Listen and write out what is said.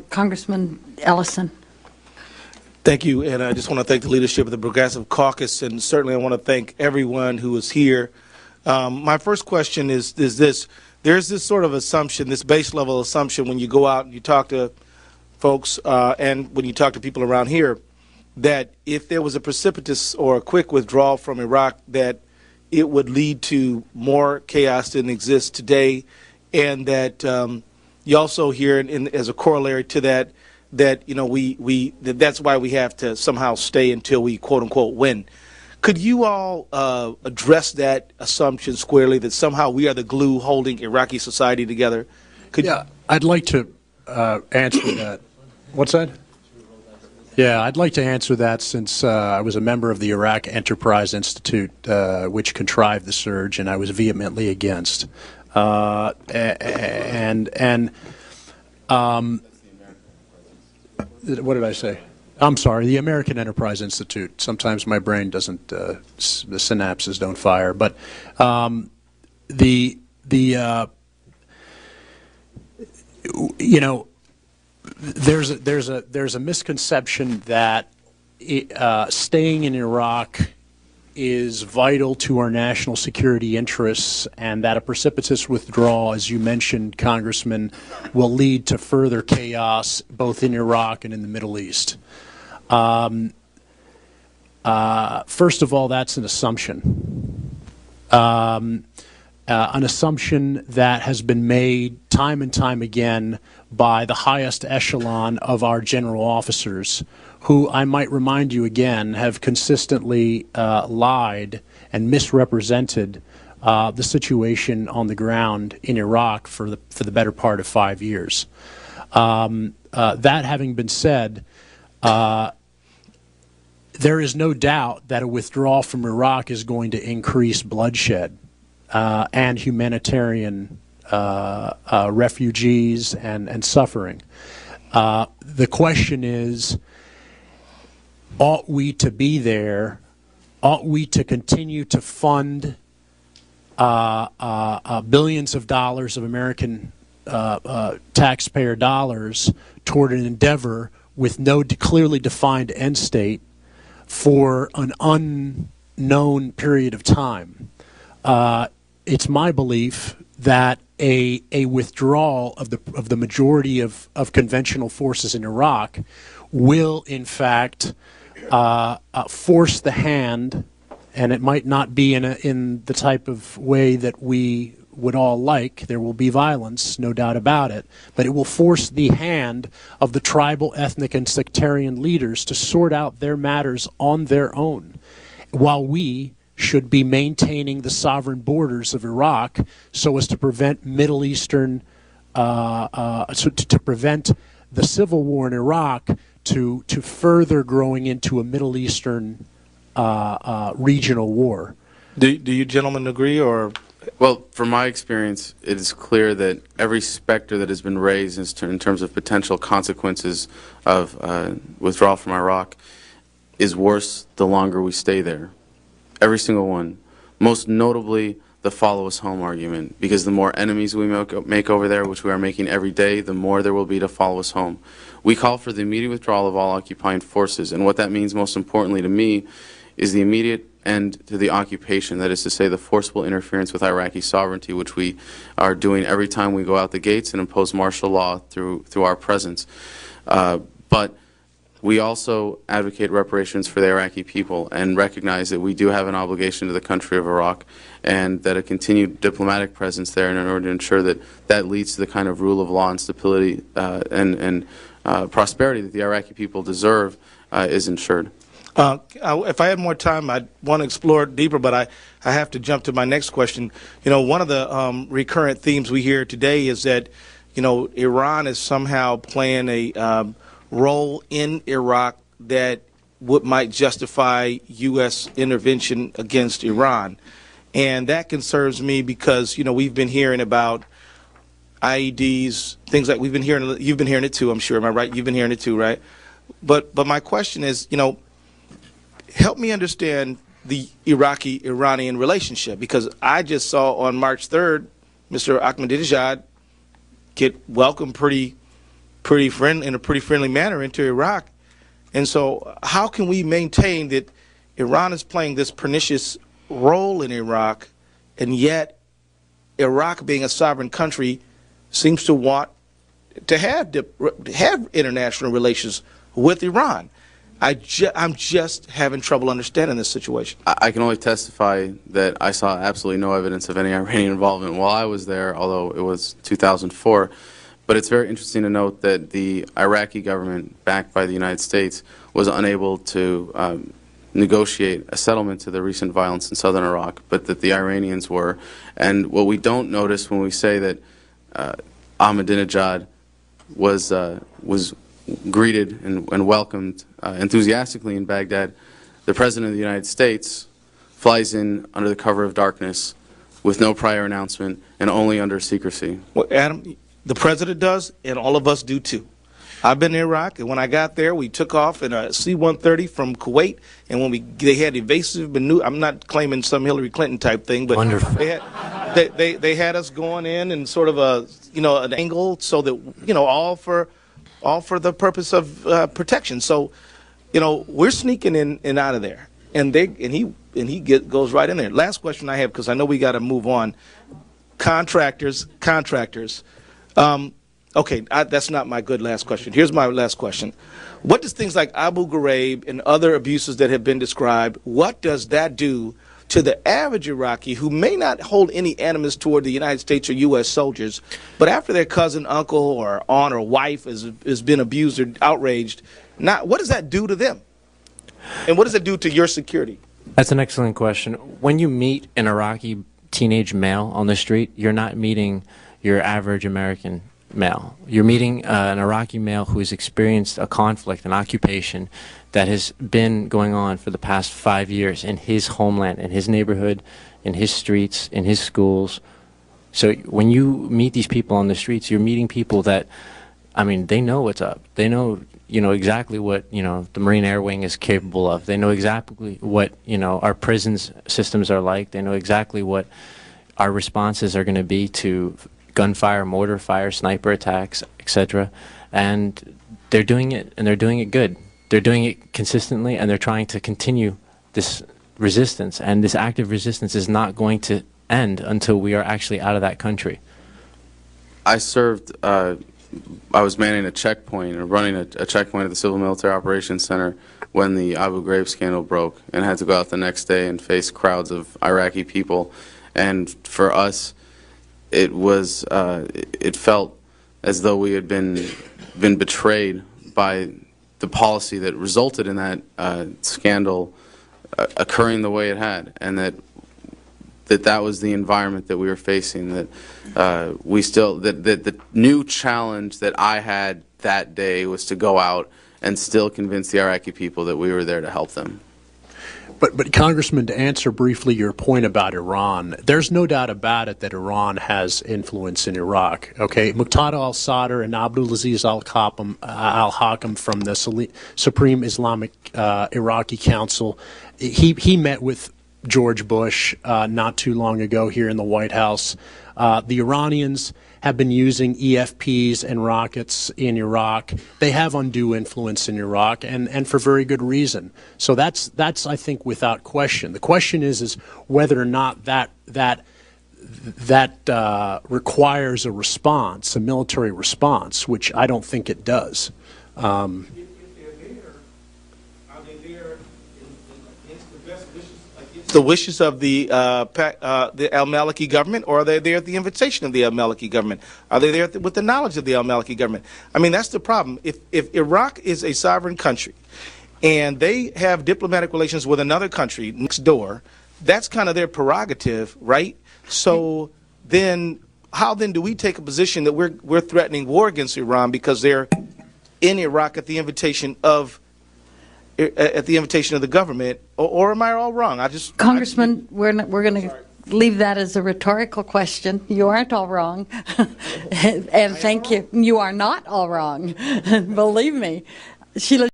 Congressman Ellison. Thank you, and I just want to thank the leadership of the Progressive Caucus, and certainly I want to thank everyone who is here. My first question is this. There's this sort of assumption, this base level assumption when you go out and you talk to folks and when you talk to people around here, that if there was a precipitous or a quick withdrawal from Iraq, that it would lead to more chaos than exists today, and that you also hear as a corollary to that, that that's why we have to somehow stay until we quote unquote win. Could you all address that assumption squarely, that somehow we are the glue holding Iraqi society together? I'd like to answer that. What's that? Yeah, I'd like to answer that, since I was a member of the Iraq Enterprise Institute, which contrived the surge, and I was vehemently against. What did I say? I'm sorry, the American Enterprise Institute. Sometimes my brain doesn't, the synapses don't fire. But there's a misconception that staying in Iraq is vital to our national security interests, and that a precipitous withdrawal, as you mentioned, Congressman, will lead to further chaos both in Iraq and in the Middle East. First of all, that's an assumption. An assumption that has been made time and time again by the highest echelon of our general officers, who, I might remind you again, have consistently lied and misrepresented the situation on the ground in Iraq for the better part of 5 years. That having been said, there is no doubt that a withdrawal from Iraq is going to increase bloodshed and humanitarian refugees and suffering. The question is, ought we to be there? Ought we to continue to fund billions of dollars of American taxpayer dollars toward an endeavor with no clearly defined end state for an unknown period of time? It's my belief that a withdrawal of the majority of conventional forces in Iraq will, in fact, force the hand, and it might not be in the type of way that we would all like. There will be violence, no doubt about it, but it will force the hand of the tribal, ethnic, and sectarian leaders to sort out their matters on their own, while we should be maintaining the sovereign borders of Iraq so as to prevent Middle Eastern, to prevent the civil war in Iraq to further growing into a Middle Eastern regional war. Do you gentlemen agree, or? Well, from my experience, it is clear that every specter that has been raised in terms of potential consequences of withdrawal from Iraq is worse the longer we stay there. Every single one. Most notably, the follow us home argument, because the more enemies we make over there, which we are making every day, the more there will be to follow us home. We call for the immediate withdrawal of all occupying forces, and what that means most importantly to me is the immediate end to the occupation, that is to say the forcible interference with Iraqi sovereignty, which we are doing every time we go out the gates and impose martial law through our presence. But we also advocate reparations for the Iraqi people and recognize that we do have an obligation to the country of Iraq, and that a continued diplomatic presence there in order to ensure that that leads to the kind of rule of law and stability and prosperity that the Iraqi people deserve is ensured. If I had more time, I'd want to explore it deeper, but I have to jump to my next question. You know, one of the recurrent themes we hear today is that, you know, Iran is somehow playing a role in Iraq that might justify U.S. intervention against Iran. And that concerns me because, you know, we've been hearing about IEDs, things like we've been hearing. You've been hearing it too, I'm sure. Am I right? You've been hearing it too, right? But my question is, you know, help me understand the Iraqi-Iranian relationship, because I just saw on March 3rd Mr. Ahmadinejad get welcomed pretty in a pretty friendly manner into Iraq. And so how can we maintain that Iran is playing this pernicious role in Iraq, and yet Iraq, being a sovereign country, seems to want to have international relations with Iran? I'm just having trouble understanding this situation. I can only testify that I saw absolutely no evidence of any Iranian involvement while I was there, although it was 2004. But it's very interesting to note that the Iraqi government, backed by the United States, was unable to negotiate a settlement to the recent violence in southern Iraq, but that the Iranians were. And what we don't notice when we say that Ahmadinejad was greeted and welcomed enthusiastically in Baghdad, the President of the United States flies in under the cover of darkness with no prior announcement and only under secrecy. Well, Adam, the President does, and all of us do too. I've been in Iraq, and when I got there, we took off in a C-130 from Kuwait, and when they had evasive maneuver, I'm not claiming some Hillary Clinton type thing, but wonderful. They had us going in sort of an angle so that all for the purpose of protection. So we're sneaking in and out of there, and he goes right in there. Last question I have, because I know we got to move on. Contractors. Okay, that's not my good last question. Here's my last question. What does things like Abu Ghraib and other abuses that have been described, what does that do to the average Iraqi who may not hold any animus toward the United States or U.S. soldiers, but after their cousin, uncle, or aunt or wife has been abused or outraged, what does that do to them? And what does it do to your security? That's an excellent question. When you meet an Iraqi teenage male on the street, you're not meeting your average American male. You're meeting an Iraqi male who has experienced a conflict, an occupation that has been going on for the past 5 years in his homeland, in his neighborhood, in his streets, in his schools. So when you meet these people on the streets, you're meeting people that, they know what's up. They know, exactly what, the Marine Air Wing is capable of. They know exactly what, our prisons systems are like. They know exactly what our responses are going to be to gunfire, mortar fire, sniper attacks, etc. And they're doing it, and they're doing it good. They're doing it consistently, and they're trying to continue this resistance. And this active resistance is not going to end until we are actually out of that country. I served, I was manning a checkpoint, or running a checkpoint at the Civil Military Operations Center when the Abu Ghraib scandal broke, and had to go out the next day and face crowds of Iraqi people. And for us, it was, it felt as though we had been betrayed by the policy that resulted in that scandal occurring the way it had, and that was the environment that we were facing. That the new challenge that I had that day was to go out and still convince the Iraqi people that we were there to help them. But Congressman, to answer briefly your point about Iran, there's no doubt about it that Iran has influence in Iraq. Okay, Muqtada al-Sadr and Abdulaziz al-Hakam from the Supreme Islamic Iraqi Council, he met with George Bush not too long ago here in the White House. The Iranians have been using EFPs and rockets in Iraq. They have undue influence in Iraq, and for very good reason. So that's I think without question. The question is whether or not that requires a response, a military response, which I don't think it does. If they're there, are they there against the best wishes, against the wishes of the al-Maliki government, or are they there at the invitation of the al-Maliki government? Are they there with the knowledge of the al-Maliki government? That's the problem. If Iraq is a sovereign country and they have diplomatic relations with another country next door, that's kind of their prerogative, right? So then how then do we take a position that we're threatening war against Iran because they're in Iraq at the invitation of the government, or am I all wrong? Congressman, we're going to leave that as a rhetorical question. You aren't all wrong, and thank you. You are not all wrong, believe me. Sheila.